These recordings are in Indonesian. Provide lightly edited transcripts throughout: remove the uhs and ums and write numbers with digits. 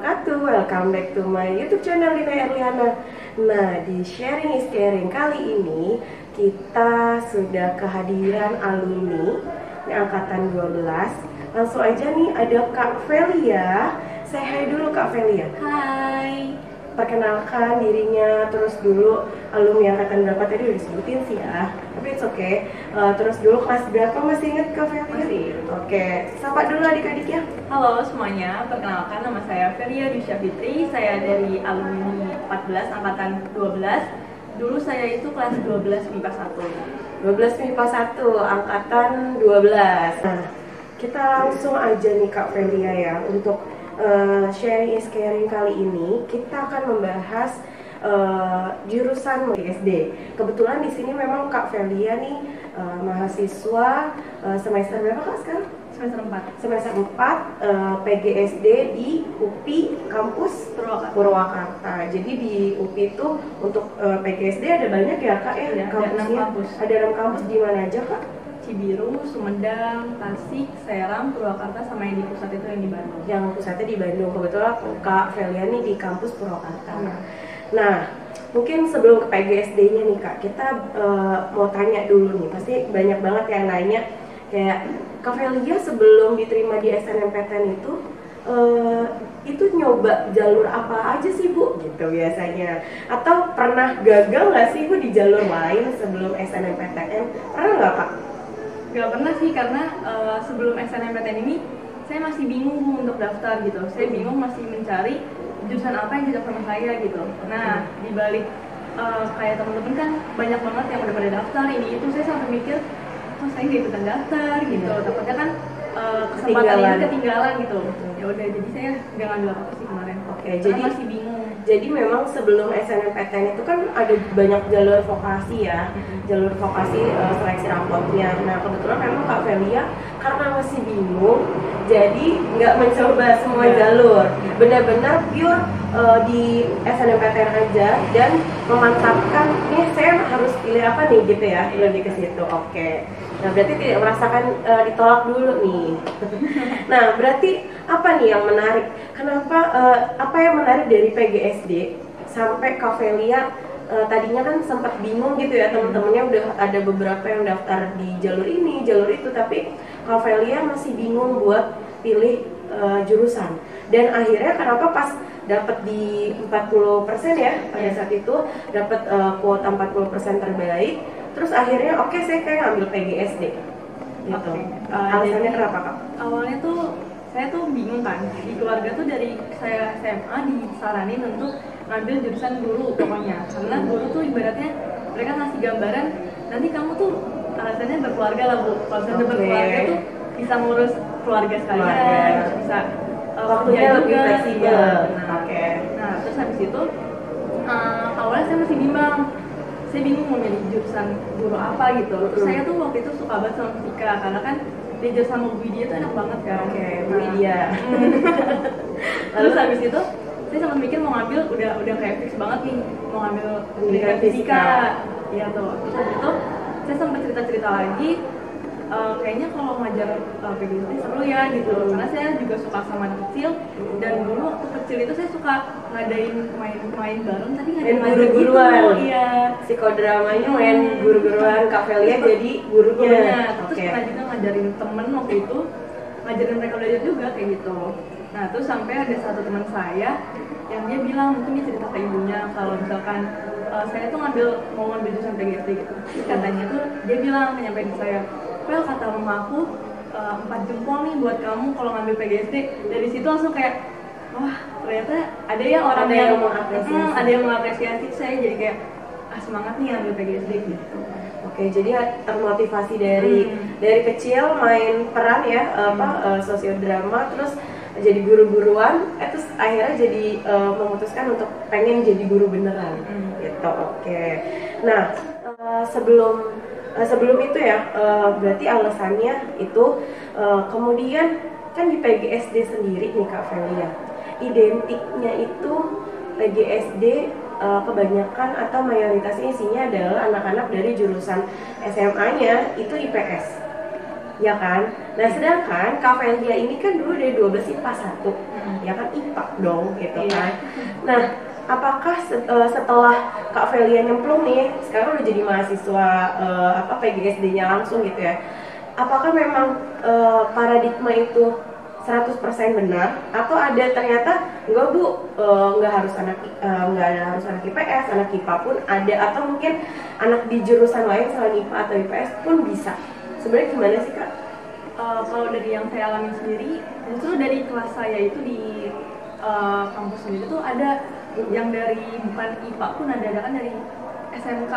wabarakatuh. Welcome back to my YouTube channel Lina Erliana. Nah, di Sharing is Caring kali ini kita sudah kehadiran alumni ini angkatan 12. Langsung aja nih ada Kak Velia. Say hi dulu Kak Velia. Hai. Perkenalkan dirinya, terus dulu alumni angkatan berapa tadi udah disebutin sih ya, tapi it's okay. Terus dulu kelas berapa, masih inget Kak Velia? Masih. Oke, sapa dulu adik-adiknya. Halo semuanya, perkenalkan nama saya Velia Dusya Fitri. Saya dari alumni 14 angkatan 12. Dulu saya itu kelas 12 MIPA 1. 12 MIPA 1 angkatan 12. Nah, kita langsung aja nih Kak Velia ya, untuk Sharing is Caring kali ini kita akan membahas jurusan SD. Kebetulan di sini memang Kak Velia nih mahasiswa semester berapa Kak sekarang? Semester 4. Semester 4 PGSD di UPI kampus Purwakarta. Jadi di UPI itu untuk PGSD ada banyak ya Kak ya? Ada Kampusnya? 6 kampus. Ada 6 kampus, di mana aja Kak? Cibiru, Sumedang, Tasik, Serang, Purwakarta, sama yang di pusat itu yang di Bandung. Yang pusatnya di Bandung. Kebetulan Kak Velia nih di kampus Purwakarta. Nah, mungkin sebelum ke PGSD-nya nih Kak, kita mau tanya dulu nih. Pasti banyak banget yang nanya, kayak Kak Velia sebelum diterima di SNMPTN itu nyoba jalur apa aja sih Bu? Gitu biasanya. Atau pernah gagal nggak sih Bu di jalur lain sebelum SNMPTN? Pernah nggak Kak? Gak pernah sih, karena sebelum SNMPTN ini saya masih bingung Bu untuk daftar gitu. Saya bingung masih mencari jurusan apa yang cocok sama saya gitu. Nah, dibalik kayak temen-temen kan banyak banget yang udah pada daftar ini itu, saya sampai mikir, oh saya nggak ikutan daftar gitu. Takutnya kan kesempatan ini ketinggalan gitu. Ya udah, jadi saya nggak ngambil apa sih kemarin. Oke, Karena jadi masih bingung. Jadi memang sebelum SNMPTN itu kan ada banyak jalur vokasi ya, jalur vokasi seleksi rapotnya. Nah kebetulan memang Kak Velia karena masih bingung, jadi nggak mencoba semua jalur, benar-benar pure di SNMPTN aja dan memantapkan nih saya harus pilih apa nih gitu ya, lebih ke situ. Oke. Nah berarti tidak merasakan ditolak dulu nih. Nah berarti apa nih yang menarik? Kenapa apa yang menarik dari PGSD sampai Kak Velia tadinya kan sempat bingung gitu ya, teman-temannya udah ada beberapa yang daftar di jalur ini, jalur itu, tapi Kak Velia masih bingung buat pilih jurusan. Dan akhirnya kenapa pas dapat di 40% ya pada saat itu dapat kuota 40% terbaik, terus akhirnya oke, saya kayak ngambil PGSD gitu. Alasannya kenapa Kak? Awalnya tuh saya tuh bingung kan, di keluarga tuh dari saya SMA disaranin untuk ngambil jurusan guru pokoknya, karena guru tuh ibaratnya mereka ngasih gambaran nanti kamu tuh alasannya berkeluarga lah Bu. Kalau sudah berkeluarga tuh bisa ngurus keluarga sekalian, bisa waktunya lebih fleksibel. Nah terus habis itu awalnya saya masih bimbang. Saya bingung mau milih jurusan guru apa gitu. Terus saya tuh waktu itu suka banget sama fisika, karena kan belajar sama Bu Widya itu enak banget kan. Bu Widya. Terus habis itu saya sempat mikir mau ngambil, udah kayak fix banget nih mau ngambil pendidikan fisika. Iya tuh. Terus habis itu saya sempat cerita-cerita lagi, kayaknya kalau ngajar PGSD seru ya gitu, karena saya juga suka sama anak kecil, dan dulu waktu kecil itu saya suka ngadain main bareng, tapi main guru-guruan gitu. Iya, psikodramanya main guru-guruan, Kak Velia jadi gurunya. Terus pernah juga ngajarin temen waktu itu, ngajarin mereka belajar juga kayak gitu. Nah terus sampai ada satu teman saya yang dia bilang, mungkin dia cerita ke ibunya kalau misalkan saya tuh mau ngambil jurusan PGSD gitu. Terus katanya tuh dia bilang, menyampaikan ke saya, well kata mama aku 4 jempol nih buat kamu kalau ngambil PGSD. Dari situ langsung kayak, wah ternyata ada ya orang yang mengapresiasi. Ada yang mengapresiasi saya, jadi kayak semangat nih ngambil PGSD gitu. Oke, jadi termotivasi dari kecil main peran ya, sosiodrama, terus jadi guru-guruan, terus akhirnya jadi memutuskan untuk pengen jadi guru beneran gitu. Oke. Nah sebelum itu ya, berarti alasannya itu kemudian kan di PGSD sendiri nih Kak Velia, identiknya itu PGSD kebanyakan atau mayoritasnya isinya adalah anak-anak dari jurusan SMA-nya itu IPS. ya kan? Nah sedangkan Kak Velia ini kan dulu dari 12 IPA 1, ya kan IPA dong gitu kan. Nah apakah setelah Kak Velia nyemplung nih, sekarang udah jadi mahasiswa PGSD-nya langsung gitu ya, apakah memang paradigma itu 100% benar atau ada ternyata enggak Bu, nggak harus nggak ada harus anak IPS, anak IPA pun ada, atau mungkin anak di jurusan lain selain IPA atau IPS pun bisa? Sebenarnya gimana sih Kak? Kalau dari yang saya alami sendiri, justru dari kelas saya itu di kampus sendiri tuh ada yang dari bukan IPA pun ada kan dari SMK.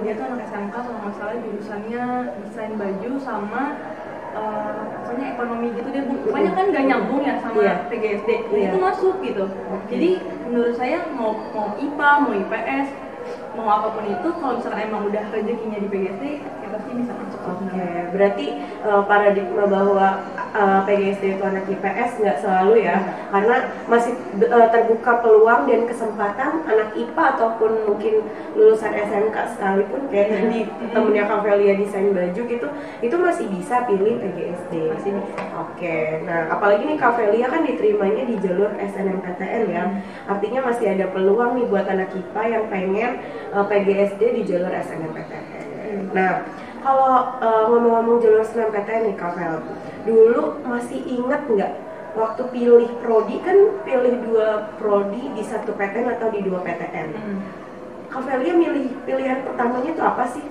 Dia tuh anak SMK kalau nggak salah jurusannya desain baju sama pokoknya ekonomi gitu deh, pokoknya kan gak nyambung ya sama PGSD. Itu masuk gitu. Jadi menurut saya mau IPA mau IPS mau apapun itu, kalau misalkan emang udah rezekinya di PGSD ya pasti bisa masuk. Oke, berarti paradigma bahwa PGSD itu anak IPS nggak selalu ya, karena masih terbuka peluang dan kesempatan anak IPA ataupun mungkin lulusan SMK sekalipun kayak tadi temennya Kak Velia desain baju gitu, itu masih bisa pilih PGSD. Masih bisa. Oke, nah apalagi nih Kak Velia kan diterimanya di jalur SNMPTN ya, artinya masih ada peluang nih buat anak IPA yang pengen PGSD di jalur SNMPTN. Nah, kalau ngomong-ngomong jalur SNMPTN nih Kak Vel, dulu masih ingat nggak waktu pilih prodi, kan pilih 2 prodi di 1 PTN atau di 2 PTN? Kak Velia milih pilihan pertamanya itu apa sih?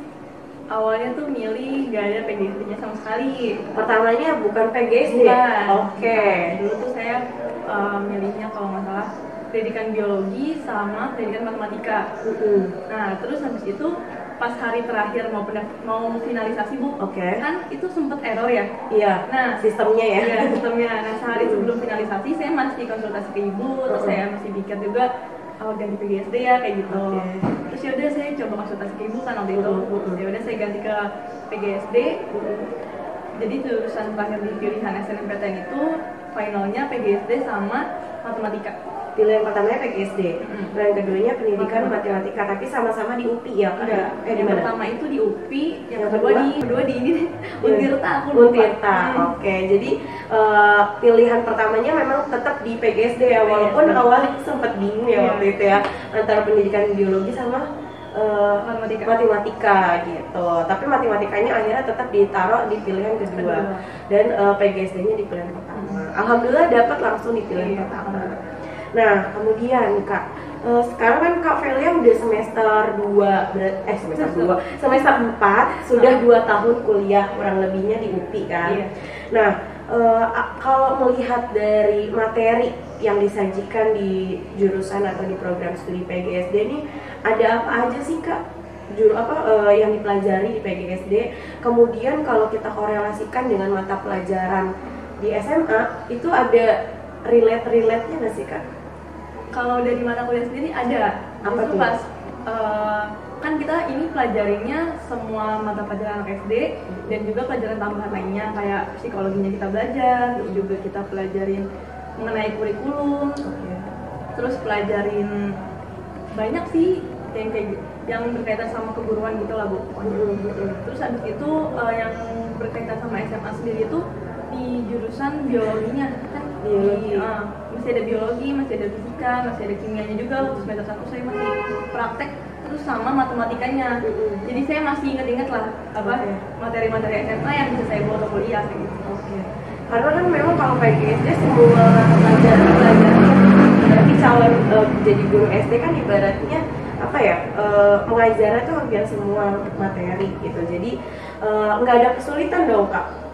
Awalnya tuh milih gak ada PGSD-nya sama sekali. Pertamanya bukan PGSD? Bukan. Oke. Dulu tuh saya milihnya kalau nggak salah pendidikan biologi sama pendidikan matematika. Nah terus habis itu pas hari terakhir mau finalisasi Bu, kan itu sempet error ya? Iya. Nah sistemnya ya. Iya sistemnya. Nah sehari sebelum finalisasi saya masih konsultasi ke ibu, terus saya masih pikir juga ganti PGSD ya kayak gitu. Terus yaudah saya coba konsultasi ke ibu kan waktu itu. Yaudah saya ganti ke PGSD. Jadi jurusan terakhir di pilihan SNMPTN itu finalnya PGSD sama matematika. Pilihan pertamanya PGSD, pilihan keduanya pendidikan matematika, tapi sama-sama di UPI ya Kak? Yang pertama itu di UPI, yang kedua di ini Untirta. Oke, jadi pilihan pertamanya memang tetap di PGSD ya, walaupun awalnya sempat bingung ya waktu itu ya antara pendidikan biologi sama matematika gitu. Tapi matematikanya akhirnya tetap ditaruh di pilihan kedua dan PGSD-nya di pilihan pertama. Alhamdulillah dapat langsung di pilihan pertama. Nah, kemudian Kak, sekarang kan Kak Velia udah semester 4, sudah 2 tahun kuliah kurang lebihnya di UPI kan. Nah, kalau melihat dari materi yang disajikan di jurusan atau di program studi PGSD ini, ada apa aja sih Kak yang dipelajari di PGSD? Kemudian kalau kita korelasikan dengan mata pelajaran di SMA, itu ada relate-nya nggak sih Kak? Kalau dari mata kuliah sendiri ada. Apa tuh? Pas kan kita ini pelajarinya semua mata pelajaran anak SD dan juga pelajaran tambahan lainnya kayak psikologinya kita belajar, terus juga kita pelajarin mengenai kurikulum, terus pelajarin banyak sih yang berkaitan sama keguruan gitu lah Bu. Terus habis itu yang berkaitan sama SMA sendiri itu di jurusan biologinya kan masih ada biologi, masih ada fisika, masih ada kimianya juga. Semester 1 saya masih praktek terus sama matematikanya. Jadi saya masih inget-inget lah materi-materi SMA yang bisa saya bawa ke kuliah kayak gitu. Karena kan memang kalau PGSD semua pelajaran berarti calon jadi guru SD kan ibaratnya mengajarnya tuh hampir semua materi gitu. Jadi nggak ada kesulitan dong Kak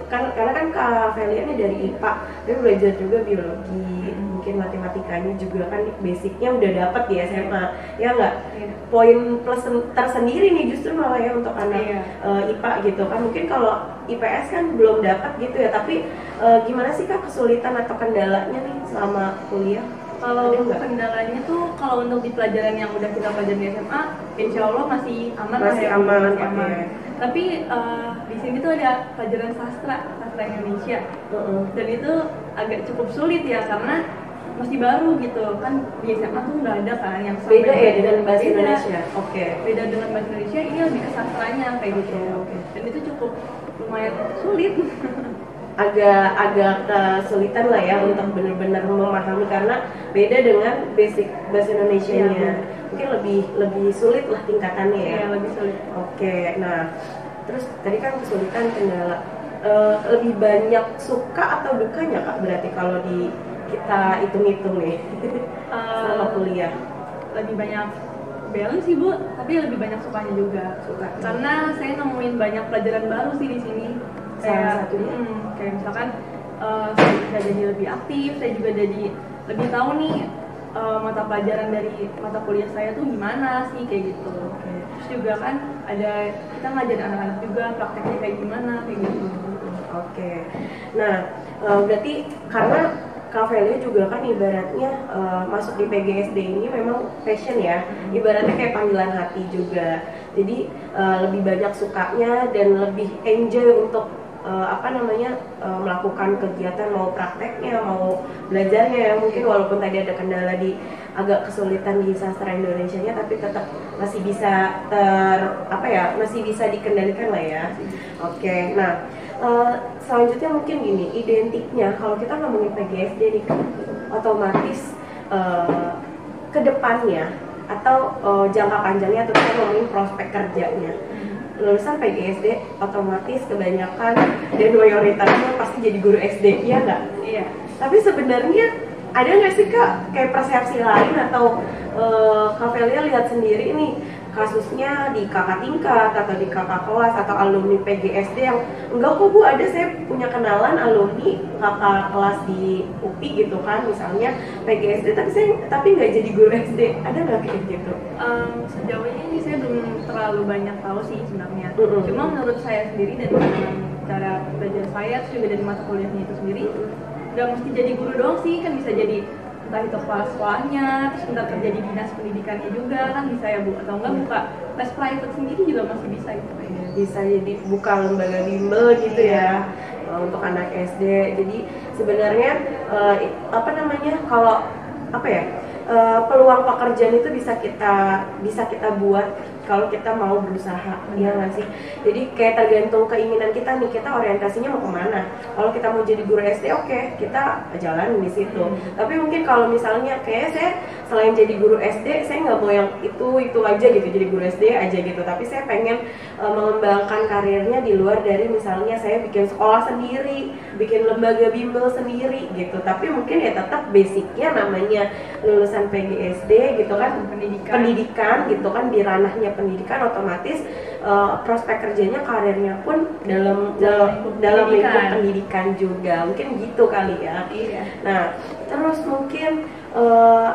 karena kan Kak Velia ini dari IPA, tapi belajar juga biologi, mungkin matematikanya juga kan basicnya udah dapat di SMA, ya nggak? Poin plus tersendiri nih justru malah ya untuk anak IPA gitu kan. Mungkin kalau IPS kan belum dapat gitu ya, tapi gimana sih Kak kesulitan atau kendalanya nih selama kuliah? Kalau kendalanya tuh kalau untuk di pelajaran yang udah kita pelajari di SMA, insya Allah masih aman. Masih aman. Tapi di sini tuh ada pelajaran sastra Indonesia, dan itu agak cukup sulit ya karena masih baru gitu kan. Di SMA tuh nggak ada kan yang beda ya dengan bahasa Indonesia. Beda dengan bahasa Indonesia, ini lebih ke sastranya kayak gitu. Dan itu cukup lumayan sulit. agak kesulitan lah ya untuk benar-benar memahami karena beda dengan basic bahasa Indonesianya. Iya, Mungkin lebih sulit lah tingkatannya ya. Iya, lebih sulit. Oke, nah terus tadi kan kesulitan kendala. Lebih banyak suka atau dukanya Kak berarti kalau di kita hitung-hitung nih selama kuliah? Lebih banyak balance sih Bu, tapi lebih banyak sukanya juga. Karena saya nemuin banyak pelajaran baru sih di sini. Salah satunya? Kayak misalkan saya bisa jadi lebih aktif, saya juga jadi lebih tahu nih mata pelajaran dari mata kuliah saya tuh gimana sih kayak gitu. Terus juga kan ada kita ngajarin anak-anak juga prakteknya kayak gimana kayak gitu. Oke. Nah, berarti karena Kak Velia juga kan ibaratnya masuk di PGSD ini memang passion ya, ibaratnya kayak panggilan hati juga. Jadi lebih banyak sukanya dan lebih enjoy untuk melakukan kegiatan, mau prakteknya mau belajarnya ya, mungkin walaupun tadi ada kendala di agak kesulitan di sastra Indonesianya tapi tetap masih bisa masih bisa dikendalikan lah ya. Oke, nah selanjutnya mungkin gini, identiknya kalau kita ngomongin PGSD nih kan otomatis ke depannya atau jangka panjangnya atau kita ngomongin prospek kerjanya. Lulusan PGSD otomatis kebanyakan dan mayoritasnya pasti jadi guru SD, iya nggak? Iya. Tapi sebenarnya ada nggak sih Kak kayak persepsi lain atau Kak Velia lihat sendiri nih kasusnya di kakak tingkat atau di kakak kelas atau alumni PGSD yang enggak kok Bu, ada saya punya kenalan alumni kakak kelas di UPI gitu kan misalnya PGSD tapi nggak jadi guru SD, ada nggak kayak gitu? Sejauh ini saya belum terlalu banyak tahu sih sebenarnya. Cuma menurut saya sendiri dan cara belajar saya terus juga dari mata kuliahnya itu sendiri nggak mesti jadi guru doang sih, kan bisa jadi entah itu kepala sekolahnya, terus entah kerja di dinas pendidikannya juga kan bisa ya Bu, atau enggak buka les private sendiri juga masih bisa itu. Bisa jadi buka lembaga bimbel gitu ya untuk anak SD. Jadi sebenarnya kalau peluang pekerjaan itu bisa kita buat kalau kita mau berusaha, ya nggak sih? Jadi kayak tergantung keinginan kita nih, kita orientasinya mau kemana. Kalau kita mau jadi guru SD, oke, kita jalan di situ. Tapi mungkin kalau misalnya kayak saya selain jadi guru SD, saya nggak mau yang itu aja gitu, jadi guru SD aja gitu. Tapi saya pengen mengembangkan karirnya di luar dari misalnya saya bikin sekolah sendiri, bikin lembaga bimbel sendiri gitu. Tapi mungkin ya tetap basicnya namanya lulusan PGSD gitu kan, pendidikan gitu kan, di ranahnya pendidikan otomatis prospek kerjanya karirnya pun dalam lingkup pendidikan juga, mungkin gitu kali ya. Nah terus mungkin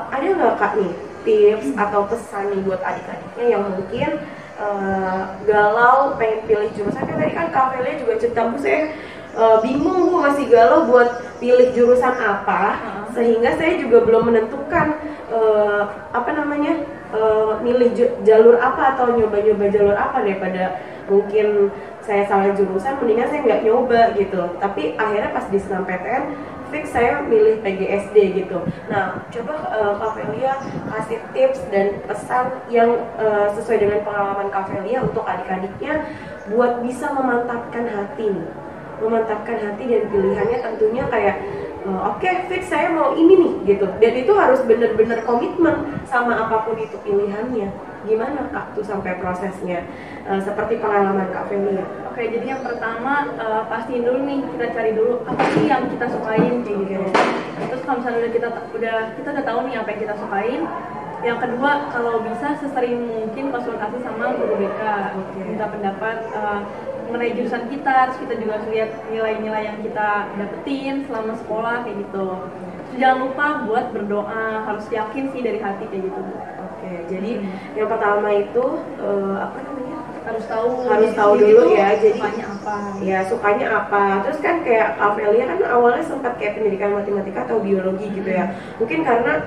ada nggak Kak nih tips atau pesan nih buat adik-adiknya yang mungkin galau pengen pilih jurusan? Kan tadi kan Kak Velia juga cerita Bu, saya bingung Bu, masih galau buat pilih jurusan apa, sehingga saya juga belum menentukan milih jalur apa atau nyoba-nyoba jalur apa, daripada mungkin saya salah jurusan mendingan saya nggak nyoba gitu. Tapi akhirnya pas di SNMPTN fix saya milih PGSD gitu. Nah coba Kak Velia kasih tips dan pesan yang sesuai dengan pengalaman Kak Velia untuk adik-adiknya buat bisa memantapkan hati dan pilihannya tentunya kayak oke, fix saya mau ini nih gitu, dan itu harus bener-bener komitmen sama apapun itu pilihannya. Gimana Kak tuh sampai prosesnya seperti pengalaman Kak Velia? Oke, jadi yang pertama pastiin dulu nih, kita cari dulu apa sih yang kita sukain kayak gitu. Terus kalau misalnya kita udah tahu nih apa yang kita sukain, yang kedua kalau bisa sesering mungkin konsultasi sama guru BK, minta pendapat mengenai jurusan kita, terus kita juga lihat nilai-nilai yang kita dapetin selama sekolah kayak gitu. Terus jangan lupa buat berdoa, harus yakin sih dari hati kayak gitu. Oke, jadi yang pertama itu harus tahu dulu ya, jadi sukanya apa. Terus kan kayak Kak Velia kan awalnya sempat kayak pendidikan matematika atau biologi gitu ya, mungkin karena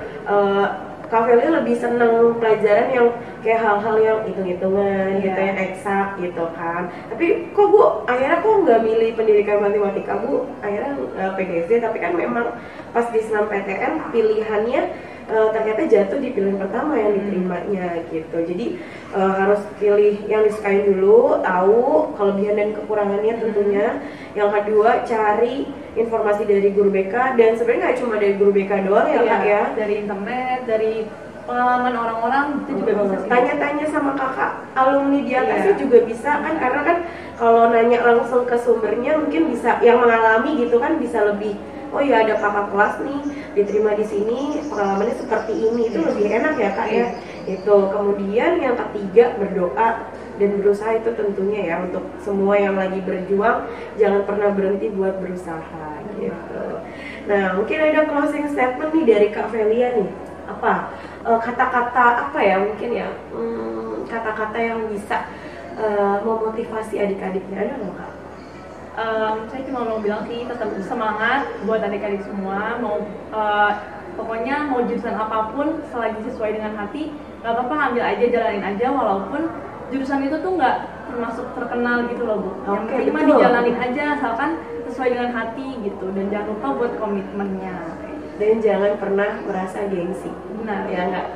Kak Velia lebih seneng pelajaran yang kayak hal-hal yang hitung-hitungan gitu, yang eksak gitu kan. Tapi kok Bu, akhirnya nggak milih pendidikan matematika Bu, akhirnya PGSD. Tapi kan memang pas di SNMPTN pilihannya ternyata jatuh di pilihan pertama yang diterimanya gitu. Jadi harus pilih yang disukain dulu, tahu kelebihan dan kekurangannya tentunya. Yang kedua, cari informasi dari guru BK, dan sebenarnya nggak cuma dari guru BK doang ya Kak ya, dari internet, dari pengalaman orang-orang itu juga bisa sih. Tanya-tanya sama kakak alumni di atasnya juga bisa kan, karena kan kalau nanya langsung ke sumbernya mungkin bisa yang mengalami gitu kan, bisa lebih, oh ya ada kakak kelas nih diterima di sini pengalamannya seperti ini, itu lebih enak ya Kak ya. Itu kemudian yang ketiga, berdoa dan berusaha, itu tentunya ya untuk semua yang lagi berjuang, jangan pernah berhenti buat berusaha gitu. Nah mungkin ada closing statement nih dari Kak Velia nih, apa kata-kata apa ya mungkin ya, kata-kata yang bisa memotivasi adik-adiknya, ada nggak Kak? Saya cuma mau bilang sih tetap semangat buat adik-adik semua, mau pokoknya mau jurusan apapun selagi sesuai dengan hati, nggak apa-apa, ambil aja, jalanin aja, walaupun jurusan itu tuh nggak termasuk terkenal gitu loh Bu. Yang penting mah dijalanin aja asalkan sesuai dengan hati gitu, dan jangan lupa buat komitmennya. Dan jangan pernah merasa gengsi. Benar ya nggak,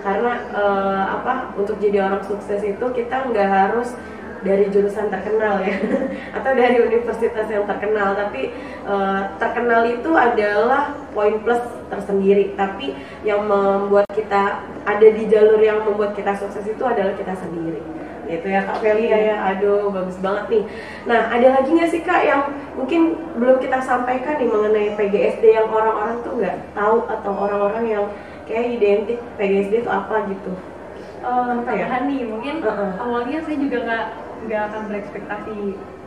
karena untuk jadi orang sukses itu kita nggak harus dari jurusan terkenal ya atau dari universitas yang terkenal, tapi terkenal itu adalah poin plus tersendiri, tapi yang membuat kita ada di jalur yang membuat kita sukses itu adalah kita sendiri gitu ya Kak Velia ya. Aduh bagus banget nih. Nah ada lagi nggak sih Kak yang mungkin belum kita sampaikan nih mengenai PGSD yang orang-orang tuh nggak tahu, atau orang-orang yang kayak identik PGSD itu apa gitu? Tambahan nih, mungkin awalnya saya juga nggak akan berekspektasi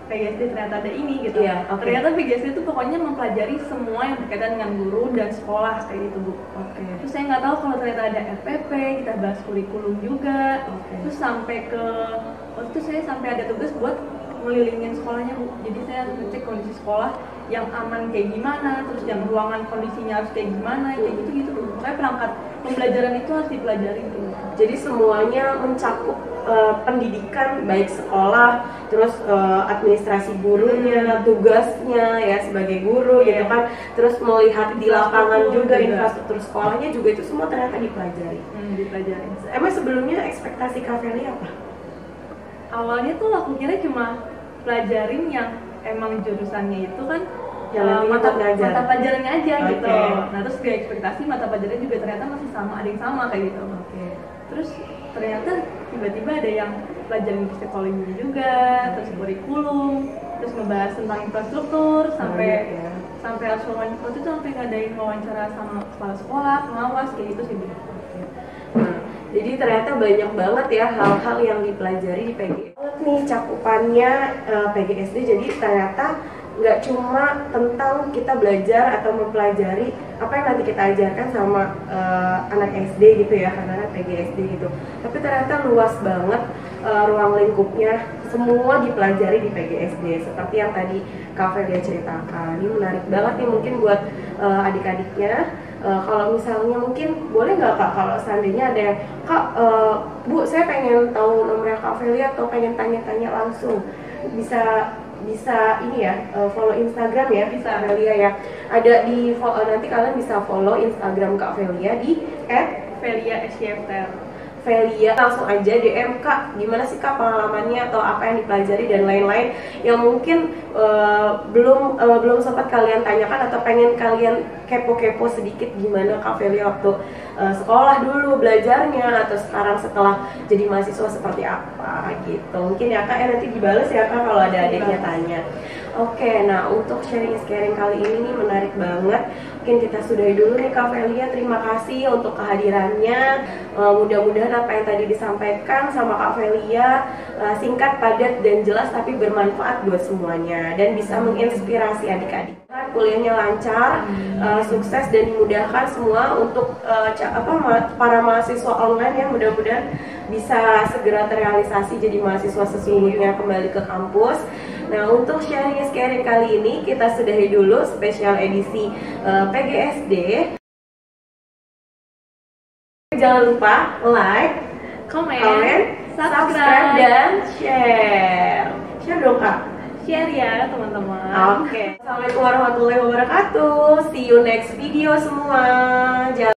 PGSD ternyata ada ini gitu. Ternyata PGSD itu pokoknya mempelajari semua yang berkaitan dengan guru dan sekolah kayak gitu Bu. Terus saya nggak tahu kalau ternyata ada RPP, kita bahas kurikulum juga. Terus sampai ke waktu itu saya sampai ada tugas buat ngelilingin sekolahnya Bu. Jadi saya ngecek kondisi sekolah yang aman kayak gimana, terus yang ruangan kondisinya harus kayak gimana, kayak gitu-gitu Bu. Pokoknya perangkat pembelajaran itu harus dipelajari Bu. Jadi semuanya mencakup pendidikan, baik sekolah, terus administrasi gurunya, tugasnya ya sebagai guru gitu kan, terus melihat di lapangan juga infrastruktur sekolahnya juga, itu semua ternyata dipelajari. Dipelajari. Emang sebelumnya ekspektasi Kak Velia apa? Awalnya tuh aku kira cuma pelajarin yang emang jurusannya itu kan mata pelajarannya aja gitu. Nah terus di ekspektasi mata pelajarannya juga ternyata masih sama, ada yang sama kayak gitu. Terus ternyata tiba-tiba ada yang pelajaran psikologi juga, terus kurikulum, terus ngebahas tentang infrastruktur, sampai harus waktu itu sampai ngadain wawancara sama kepala sekolah, pengawas kayak gitu sih Bu. Jadi ternyata banyak banget ya hal-hal yang dipelajari di PGSD. Nih cakupannya PGSD, jadi ternyata nggak cuma tentang kita belajar atau mempelajari apa yang nanti kita ajarkan sama anak SD gitu ya, anak PGSD gitu, tapi ternyata luas banget ruang lingkupnya, semua dipelajari di PGSD seperti yang tadi Kak Velia ceritakan. Ini menarik banget nih mungkin buat adik-adiknya. Kalau misalnya mungkin boleh nggak Kak, kalau seandainya ada yang Kak, Bu saya pengen tahu nomornya Kak Velia atau pengen tanya-tanya langsung, bisa ini ya, follow Instagram ya, bisa Velia ya. Ada di nanti kalian bisa follow Instagram Kak Velia di @velia_syfter. Velia langsung aja DM Kak, gimana sih Kak pengalamannya atau apa yang dipelajari dan lain-lain yang mungkin belum sempat kalian tanyakan atau pengen kalian kepo-kepo sedikit, gimana Kak Velia waktu sekolah dulu belajarnya, atau sekarang setelah jadi mahasiswa seperti apa gitu. Mungkin ya Kak ya, nanti dibales ya Kak kalau ada adiknya tanya. Oke, nah untuk sharing kali ini nih menarik banget. Mungkin kita sudahi dulu nih Kak Velia, terima kasih untuk kehadirannya. Mudah-mudahan apa yang tadi disampaikan sama Kak Velia singkat, padat, dan jelas, tapi bermanfaat buat semuanya dan bisa menginspirasi adik-adik. Kuliahnya lancar, sukses, dan dimudahkan semua untuk para mahasiswa online yang mudah-mudahan bisa segera terrealisasi jadi mahasiswa sesungguhnya kembali ke kampus. Nah untuk sharing kali ini kita sudahi dulu spesial edisi PGSD. Jangan lupa like, comment, subscribe, dan share. Share dong Kak. Share ya teman-teman. Oke. Assalamualaikum warahmatullahi wabarakatuh. See you next video semua. Jangan